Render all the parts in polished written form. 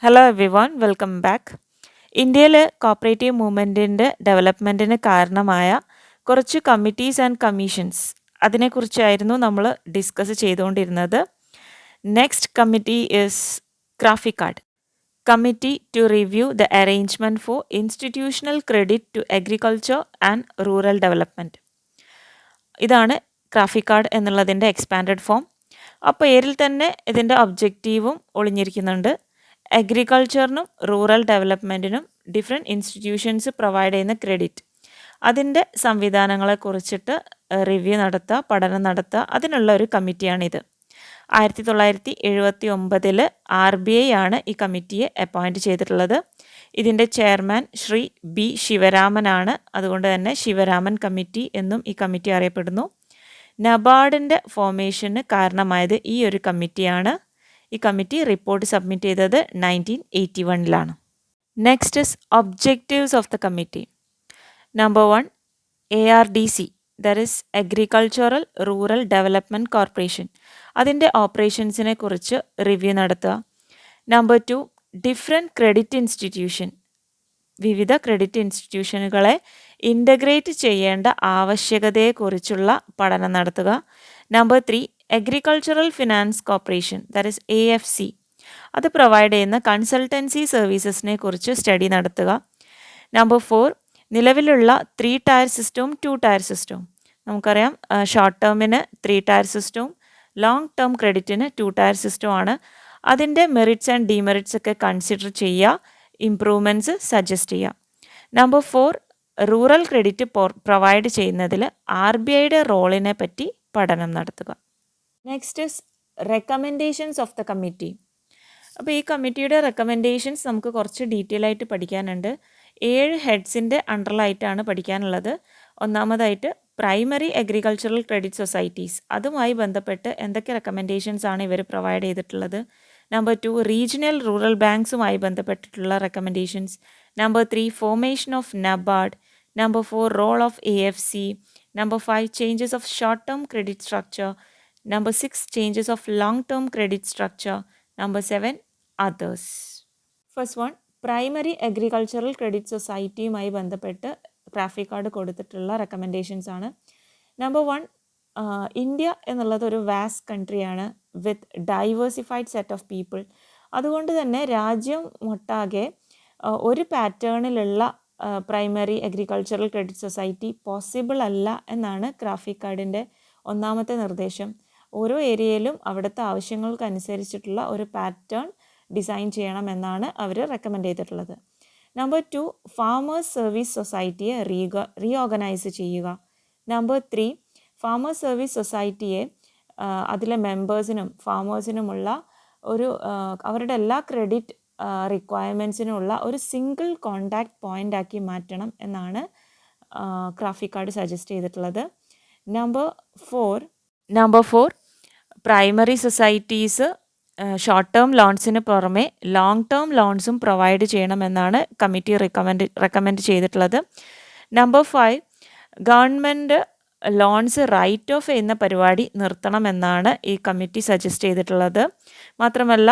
Hello everyone, welcome back. ഇന്ത്യയിൽ cooperative മൂവ്മെൻറ്റിൻ്റെ ഡെവലപ്മെൻറ്റിന് കാരണമായ കുറച്ച് കമ്മിറ്റീസ് ആൻഡ് കമ്മീഷൻസ് അതിനെക്കുറിച്ചായിരുന്നു നമ്മൾ ഡിസ്കസ് ചെയ്തുകൊണ്ടിരുന്നത്. Next committee is CRAFICARD committee to review the arrangement for institutional credit to agriculture and rural development. ഇതാണ് ക്രാഫിക്കാഡ് എന്നുള്ളതിൻ്റെ എക്സ്പാൻഡഡ് ഫോം. ആ പേരിൽ തന്നെ ഇതിൻ്റെ ഒബ്ജക്റ്റീവും ഒളിഞ്ഞിരിക്കുന്നുണ്ട്. അഗ്രികൾച്ചറിനും റൂറൽ ഡെവലപ്മെൻറ്റിനും ഡിഫറെൻറ്റ് ഇൻസ്റ്റിറ്റ്യൂഷൻസ് പ്രൊവൈഡ് ചെയ്യുന്ന ക്രെഡിറ്റ്, അതിൻ്റെ സംവിധാനങ്ങളെക്കുറിച്ചിട്ട് റിവ്യൂ നടത്തുക, പഠനം നടത്തുക, അതിനുള്ള ഒരു കമ്മിറ്റിയാണിത്. 1979 RBI ആണ് ഈ കമ്മിറ്റിയെ അപ്പോയിൻറ്റ് ചെയ്തിട്ടുള്ളത്. ഇതിൻ്റെ ചെയർമാൻ ശ്രീ ബി ശിവരാമനാണ്. അതുകൊണ്ട് തന്നെ ശിവരാമൻ കമ്മിറ്റി എന്നും ഈ കമ്മിറ്റി അറിയപ്പെടുന്നു. നബാർഡിൻ്റെ ഫോർമേഷന് കാരണമായത് ഈ ഒരു കമ്മിറ്റിയാണ്. ഈ കമ്മിറ്റി റിപ്പോർട്ട് സബ്മിറ്റ് ചെയ്തത് 1981 next is objectives of the committee. Number 1, ARDC, that is agricultural rural development corporation, അതിൻ്റെ ഓപ്പറേഷൻസിനെ കുറിച്ച് റിവ്യൂ നടത്തുക. നമ്പർ 2, ഡിഫറെൻറ്റ് ക്രെഡിറ്റ് ഇൻസ്റ്റിറ്റ്യൂഷൻ, വിവിധ ക്രെഡിറ്റ് ഇൻസ്റ്റിറ്റ്യൂഷനുകളെ ഇൻ്റഗ്രേറ്റ് ചെയ്യേണ്ട ആവശ്യകതയെക്കുറിച്ചുള്ള പഠനം നടത്തുക. Number 3, agricultural finance corporation, that is AFC, അത് provide ചെയ്യുന്ന കൺസൾട്ടൻസി സർവീസസിനെ കുറിച്ച് സ്റ്റഡി നടത്തുക. നമ്പർ 4, നിലവിലുള്ള 3 ടയർ സിസ്റ്റവും 2 ടയർ സിസ്റ്റവും, നമുക്കറിയാം ഷോർട്ട് ടേമിന് 3 ടയർ സിസ്റ്റവും ലോങ് ടേം ക്രെഡിറ്റിന് 2 ടയർ സിസ്റ്റവും ആണ്. അതിൻ്റെ മെറിറ്റ്സ് ആൻഡ് ഡിമെറിറ്റ്സ് ഒക്കെ കൺസിഡർ ചെയ്യുക, ഇംപ്രൂവ്മെൻറ്റ്സ് സജസ്റ്റ് ചെയ്യുക. നമ്പർ 4, റൂറൽ ക്രെഡിറ്റ് പ്രൊവൈഡ് ചെയ്യുന്നതിൽ RBIയുടെ റോളിനെ പറ്റി പഠനം നടത്തുക. Next is recommendations of the committee. അപ്പോൾ ഈ കമ്മിറ്റിയുടെ റെക്കമെൻഡേഷൻസ് നമുക്ക് കുറച്ച് ഡീറ്റെയിൽ ആയിട്ട് പഠിക്കാനുണ്ട്. 7 ഹെഡ്സിൻ്റെ അണ്ടറിലായിട്ടാണ് പഠിക്കാനുള്ളത്. ഒന്നാമതായിട്ട് പ്രൈമറി അഗ്രികൾച്ചറൽ ക്രെഡിറ്റ് സൊസൈറ്റീസ്, അതുമായി ബന്ധപ്പെട്ട് എന്തൊക്കെ റെക്കമെൻഡേഷൻസ് ആണ് ഇവർ പ്രൊവൈഡ് ചെയ്തിട്ടുള്ളത്. നമ്പർ 2, റീജിയണൽ റൂറൽ ബാങ്ക്സുമായി ബന്ധപ്പെട്ടിട്ടുള്ള recommendations. Number 3, formation of NABARD. Number 4, role of AFC. Number 5, changes of short term credit structure. Number 6, changes of long term credit structure. Number 7, others. First one, primary agricultural credit സൊസൈറ്റിയുമായി ബന്ധപ്പെട്ട് ക്രാഫിക്കാഡ് കൊടുത്തിട്ടുള്ള recommendations ആണ്. Number 1, India എന്നുള്ളത് ഒരു vast കൺട്രിയാണ് with diversified set of people. അതുകൊണ്ട് തന്നെ രാജ്യം ഒട്ടാകെ ഒരു പാറ്റേണിലുള്ള primary agricultural credit society possible അല്ല എന്നാണ് ക്രാഫിക്കാഡിൻ്റെ ഒന്നാമത്തെ നിർദ്ദേശം. ഓരോ ഏരിയയിലും അവിടുത്തെ ആവശ്യങ്ങൾക്കനുസരിച്ചിട്ടുള്ള ഒരു പാറ്റേൺ ഡിസൈൻ ചെയ്യണം എന്നാണ് അവർ റെക്കമെൻഡ് ചെയ്തിട്ടുള്ളത്. നമ്പർ 2, ഫാമേഴ്സ് സർവീസ് സൊസൈറ്റിയെ റീഓർഗനൈസ് ചെയ്യുക. നമ്പർ 3, ഫാമേഴ്സ് സർവീസ് സൊസൈറ്റിയെ അതിലെ മെമ്പേഴ്സിനും ഫാമേഴ്സിനുമുള്ള ഒരു അവരുടെ എല്ലാ ക്രെഡിറ്റ് റിക്വയർമെൻറ്റ്സിനുള്ള ഒരു സിംഗിൾ കോണ്ടാക്ട് പോയിൻ്റ് ആക്കി മാറ്റണം എന്നാണ് ക്രാഫിക്കാഡ് സജസ്റ്റ് ചെയ്തിട്ടുള്ളത്. Number 4, primary societies short term ലോൺസിന് പുറമെ ലോങ് ടേം ലോൺസും പ്രൊവൈഡ് ചെയ്യണമെന്നാണ് കമ്മിറ്റി റെക്കമെൻഡ് ചെയ്തിട്ടുള്ളത്. Number 5, government loans write off ചെയ്യുന്ന പരിപാടി നിർത്തണമെന്നാണ് ഈ കമ്മിറ്റി സജസ്റ്റ് ചെയ്തിട്ടുള്ളത്. മാത്രമല്ല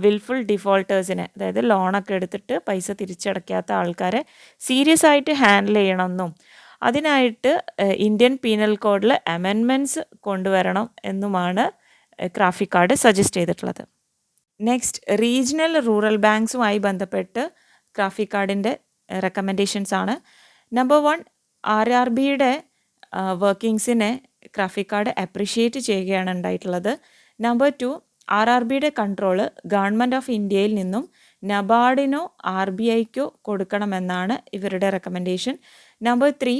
വിൽഫുൾ ഡിഫോൾട്ടേഴ്സിനെ, അതായത് ലോണൊക്കെ എടുത്തിട്ട് പൈസ തിരിച്ചടയ്ക്കാത്ത ആൾക്കാരെ സീരിയസ് ആയിട്ട് ഹാൻഡിൽ ചെയ്യണമെന്നും അതിനായിട്ട് ഇന്ത്യൻ പീനൽ കോഡിൽ അമെൻമെൻറ്റ്സ് കൊണ്ടുവരണം എന്നുമാണ് ക്രാഫിക്കാഡ് സജസ്റ്റ് ചെയ്തിട്ടുള്ളത്. നെക്സ്റ്റ്, റീജിയണൽ റൂറൽ ബാങ്ക്സുമായി ബന്ധപ്പെട്ട് ക്രാഫിക്കാഡിൻ്റെ റെക്കമെൻഡേഷൻസ് ആണ്. നമ്പർ 1, RRBയുടെ വർക്കിങ്സിനെ ക്രാഫിക്കാഡ് അപ്രിഷ്യേറ്റ് ചെയ്യുകയാണ് ഉണ്ടായിട്ടുള്ളത്. നമ്പർ 2, RRBയുടെ കൺട്രോള് ഗവൺമെൻറ് ഓഫ് ഇന്ത്യയിൽ നിന്നും നബാർഡിനോ RBIക്കോ കൊടുക്കണമെന്നാണ് ഇവരുടെ റെക്കമെൻഡേഷൻ. നമ്പർ 3,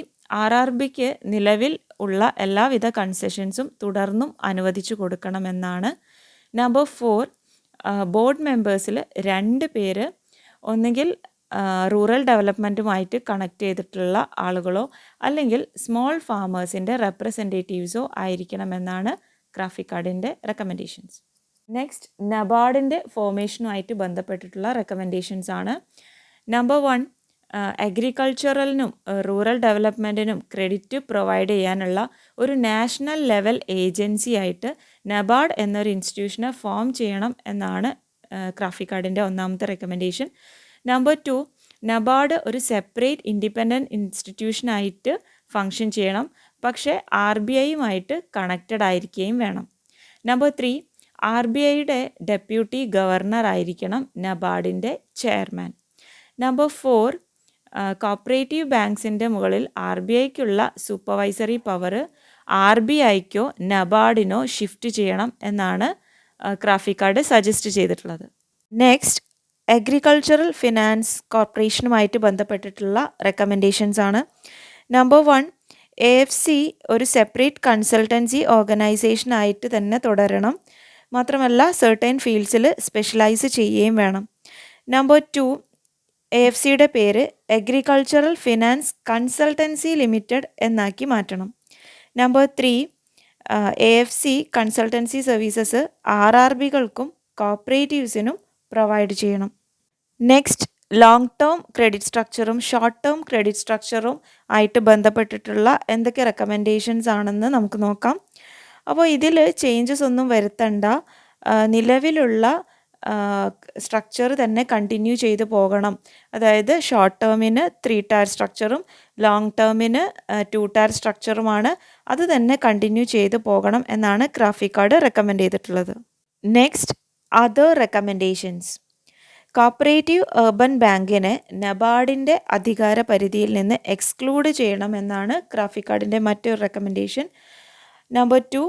RRBക്ക് നിലവിൽ ഉള്ള എല്ലാവിധ കൺസെഷൻസും തുടർന്നും അനുവദിച്ചു കൊടുക്കണമെന്നാണ്. നമ്പർ 4, ബോർഡ് മെമ്പേഴ്സിൽ 2 പേര് ഒന്നുകിൽ റൂറൽ ഡെവലപ്മെൻറ്റുമായിട്ട് കണക്ട് ചെയ്തിട്ടുള്ള ആളുകളോ അല്ലെങ്കിൽ സ്മോൾ ഫാമേഴ്സിൻ്റെ റെപ്രസെൻറ്റേറ്റീവ്സോ ആയിരിക്കണമെന്നാണ് ക്രാഫിക്കാഡിൻ്റെ റെക്കമെൻഡേഷൻസ്. നെക്സ്റ്റ്, നബാർഡിൻ്റെ ഫോർമേഷനുമായിട്ട് ബന്ധപ്പെട്ടിട്ടുള്ള റെക്കമെൻഡേഷൻസ് ആണ്. നമ്പർ 1, അഗ്രികൾച്ചറലിനും റൂറൽ ഡെവലപ്മെൻറ്റിനും ക്രെഡിറ്റ് പ്രൊവൈഡ് ചെയ്യാനുള്ള ഒരു നാഷണൽ ലെവൽ ഏജൻസി ആയിട്ട് നബാർഡ് എന്നൊരു ഇൻസ്റ്റിറ്റ്യൂഷനെ ഫോം ചെയ്യണം എന്നാണ് ക്രാഫിക്കാർഡിൻ്റെ ഒന്നാമത്തെ റെക്കമെൻഡേഷൻ. നമ്പർ 2, നബാർഡ് ഒരു സെപ്പറേറ്റ് ഇൻഡിപെൻഡൻറ്റ് ഇൻസ്റ്റിറ്റ്യൂഷനായിട്ട് ഫങ്ഷൻ ചെയ്യണം, പക്ഷേ RBIയുമായിട്ട് കണക്റ്റഡ് ആയിരിക്കുകയും വേണം. നമ്പർ 3, RBIയുടെ ഡെപ്യൂട്ടി ഗവർണർ ആയിരിക്കണം നബാർഡിൻ്റെ ചെയർമാൻ. നമ്പർ 4, കോപ്പറേറ്റീവ് ബാങ്ക്സിൻ്റെ മുകളിൽ RBIക്കുള്ള സൂപ്പർവൈസറി പവർ RBIക്കോ നബാർഡിനോ ഷിഫ്റ്റ് ചെയ്യണം എന്നാണ് ക്രാഫിക്കാർഡ് സജസ്റ്റ് ചെയ്തിട്ടുള്ളത്. നെക്സ്റ്റ്, അഗ്രികൾച്ചറൽ ഫിനാൻസ് കോർപ്പറേഷനുമായിട്ട് ബന്ധപ്പെട്ടിട്ടുള്ള റെക്കമെൻഡേഷൻസ് ആണ്. നമ്പർ 1, AFC ഒരു സെപ്പറേറ്റ് കൺസൾട്ടൻസി ഓർഗനൈസേഷനായിട്ട് തന്നെ തുടരണം, മാത്രമല്ല സെർട്ടൈൻ ഫീൽഡ്സിൽ സ്പെഷ്യലൈസ് ചെയ്യുകയും വേണം. നമ്പർ 2, AFCയുടെ പേര് അഗ്രികൾച്ചറൽ ഫിനാൻസ് കൺസൾട്ടൻസി ലിമിറ്റഡ് എന്നാക്കി മാറ്റണം. നമ്പർ 3, AFC കൺസൾട്ടൻസി സർവീസസ് RRBകൾക്കും കോപ്പറേറ്റീവ്സിനും പ്രൊവൈഡ് ചെയ്യണം. നെക്സ്റ്റ്, ലോങ് ടേം ക്രെഡിറ്റ് സ്ട്രക്ചറും ഷോർട്ട് ടേം ക്രെഡിറ്റ് സ്ട്രക്ചറും ആയിട്ട് ബന്ധപ്പെട്ടിട്ടുള്ള എന്തൊക്കെ റെക്കമെൻഡേഷൻസ് ആണെന്ന് നമുക്ക് നോക്കാം. അപ്പോൾ ഇതിൽ ചേഞ്ചസ് ഒന്നും വരുത്തണ്ട, നിലവിലുള്ള സ്ട്രക്ചർ തന്നെ കണ്ടിന്യൂ ചെയ്ത് പോകണം. അതായത് ഷോർട്ട് ടേമിന് 3 ടയർ സ്ട്രക്ചറും ലോങ് ടേമിന് 2 ടയർ സ്ട്രക്ചറുമാണ്, അത് തന്നെ കണ്ടിന്യൂ ചെയ്ത് പോകണം എന്നാണ് ക്രാഫിക്കാർഡ് റെക്കമെൻഡ് ചെയ്തിട്ടുള്ളത്. Next, other recommendations. Cooperative urban ബാങ്കിനെ നബാർഡിൻ്റെ അധികാര പരിധിയിൽ നിന്ന് എക്സ്ക്ലൂഡ് ചെയ്യണമെന്നാണ് ക്രാഫിക്കാർഡിൻ്റെ മറ്റൊരു റെക്കമെൻഡേഷൻ. നമ്പർ 2,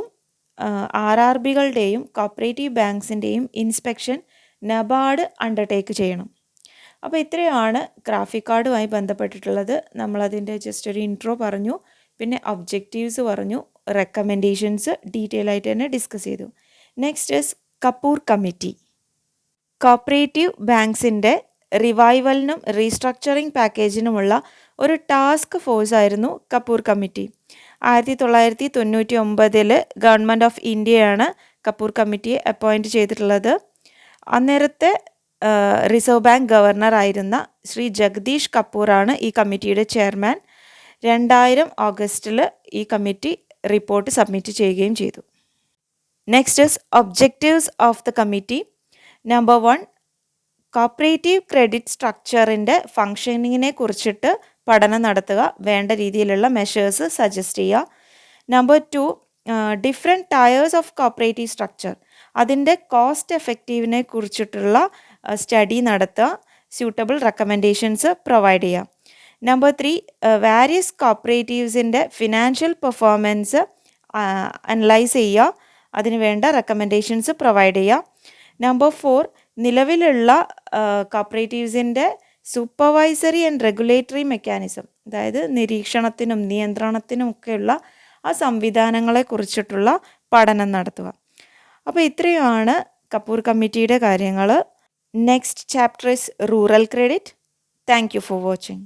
RRBകളുടെയും കോപ്പറേറ്റീവ് ബാങ്ക്സിൻ്റെയും ഇൻസ്പെക്ഷൻ നബാർഡ് അണ്ടർടേക്ക് ചെയ്യണം. അപ്പോൾ ഇത്രയാണ് ക്രാഫിക്കാർഡുമായി ബന്ധപ്പെട്ടിട്ടുള്ളത്. നമ്മളതിൻ്റെ ജസ്റ്റ് ഒരു ഇൻട്രോ പറഞ്ഞു, പിന്നെ ഒബ്ജക്റ്റീവ്സ് പറഞ്ഞു, റെക്കമെൻഡേഷൻസ് ഡീറ്റെയിൽ ആയിട്ട് തന്നെ ഡിസ്കസ് ചെയ്തു. Next is Kapoor committee. Cooperative ബാങ്ക്സിൻ്റെ റിവൈവലിനും റീസ്ട്രക്ചറിങ് പാക്കേജിനുമുള്ള ഒരു ടാസ്ക് ഫോഴ്സ് ആയിരുന്നു കപൂർ കമ്മിറ്റി. 1999 ഗവൺമെൻറ് ഓഫ് ഇന്ത്യയാണ് കപൂർ കമ്മിറ്റിയെ അപ്പോയിൻറ്റ് ചെയ്തിട്ടുള്ളത്. അന്നേരത്തെ റിസർവ് ബാങ്ക് ഗവർണർ ആയിരുന്ന ശ്രീ ജഗദീഷ് കപൂറാണ് ഈ കമ്മിറ്റിയുടെ ചെയർമാൻ. 2000 ഓഗസ്റ്റിൽ ഈ കമ്മിറ്റി റിപ്പോർട്ട് സബ്മിറ്റ് ചെയ്യുകയും ചെയ്തു. Next is objectives of the committee. Number 1, cooperative credit സ്ട്രക്ചറിൻ്റെ ഫങ്ഷനിങ്ങിനെ കുറിച്ചിട്ട് പഠനം നടത്തുക, വേണ്ട രീതിയിലുള്ള മെഷേഴ്സ് സജസ്റ്റ് ചെയ്യുക. Number 2, different tiers of cooperative structure, അതിൻ്റെ കോസ്റ്റ് എഫക്റ്റീവിനെ കുറിച്ചിട്ടുള്ള സ്റ്റഡി നടത്തുക, സ്യൂട്ടബിൾ റെക്കമെൻഡേഷൻസ് പ്രൊവൈഡ് ചെയ്യുക. നമ്പർ 3, വാരിയസ് കോപ്പറേറ്റീവ്സിൻ്റെ ഫിനാൻഷ്യൽ പെർഫോമൻസ് അനലൈസ് ചെയ്യുക, അതിന് വേണ്ട റെക്കമെൻഡേഷൻസ് പ്രൊവൈഡ് ചെയ്യുക. നമ്പർ 4, നിലവിലുള്ള കോപ്പറേറ്റീവ്സിൻ്റെ സൂപ്പർവൈസറി ആൻഡ് റെഗുലേറ്ററി മെക്കാനിസം, അതായത് നിരീക്ഷണത്തിനും നിയന്ത്രണത്തിനും ഒക്കെയുള്ള ആ സംവിധാനങ്ങളെ കുറിച്ചിട്ടുള്ള പഠനം നടത്തുക. അപ്പോൾ ഇത്രയുമാണ് കപൂർ കമ്മിറ്റിയുടെ കാര്യങ്ങൾ. Next chapter is rural credit. Thank you for watching.